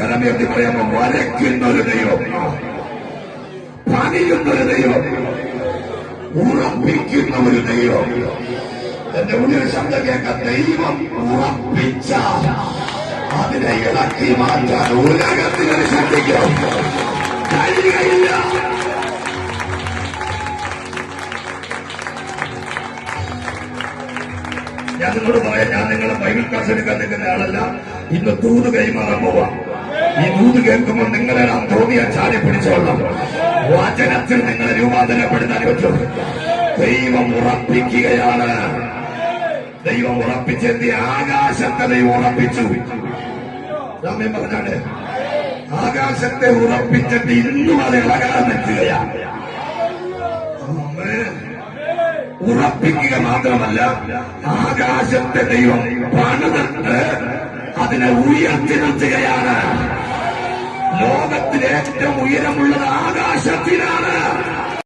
കരമേറ്റി പറയാമോ? വരയ്ക്കുന്നൊരു ദൈവം, പണിയുന്നൊരു ദൈവം, ഉറപ്പിക്കുന്ന ഒരു ദൈവം. എന്റെ ഉള്ളിൽ ശബ്ദം കേൾക്കാൻ, ദൈവം ഉറപ്പിച്ച അതിനെ ഇളക്കി മാറ്റാൻ ഉലകത്തിന് ശക്തിക്കും കഴിയുകയില്ല. ഞാൻ നിങ്ങളോട് പറയാം, ഞാൻ നിങ്ങളെ ബൈബിൾ ക്ലാസ് എടുക്കാൻ നിൽക്കുന്ന ആളല്ല. ഇന്ന് ദൂത് കൈമാറാൻ പോവാം. ഈ ദൂത് കേൾക്കുമ്പോൾ നിങ്ങളെ തോന്നിയ ചാടി പിടിച്ചോളാം. വചനത്തിൽ നിങ്ങളെ രൂപാന്തരപ്പെടുത്താൻ പറ്റും. ദൈവം ഉറപ്പിക്കുകയാണ്. ദൈവം ഉറപ്പിച്ചെത്തി ആകാശത്തെ ദൈവം ഉറപ്പിച്ചു. സമയം പറഞ്ഞാണ്, ആകാശത്തെ ഉറപ്പിച്ചിട്ട് ഇന്നും അത് ഇളകാൻ നിൽക്കുകയാണ്. ഉറപ്പിക്കുക മാത്രമല്ല, ആകാശത്തെ ദൈവം പണിതിട്ട് അതിനെ ഉയർത്തി നിർത്തുകയാണ്. ലോകത്തിലെ ഏറ്റവും ഉയരമുള്ളത് ആകാശ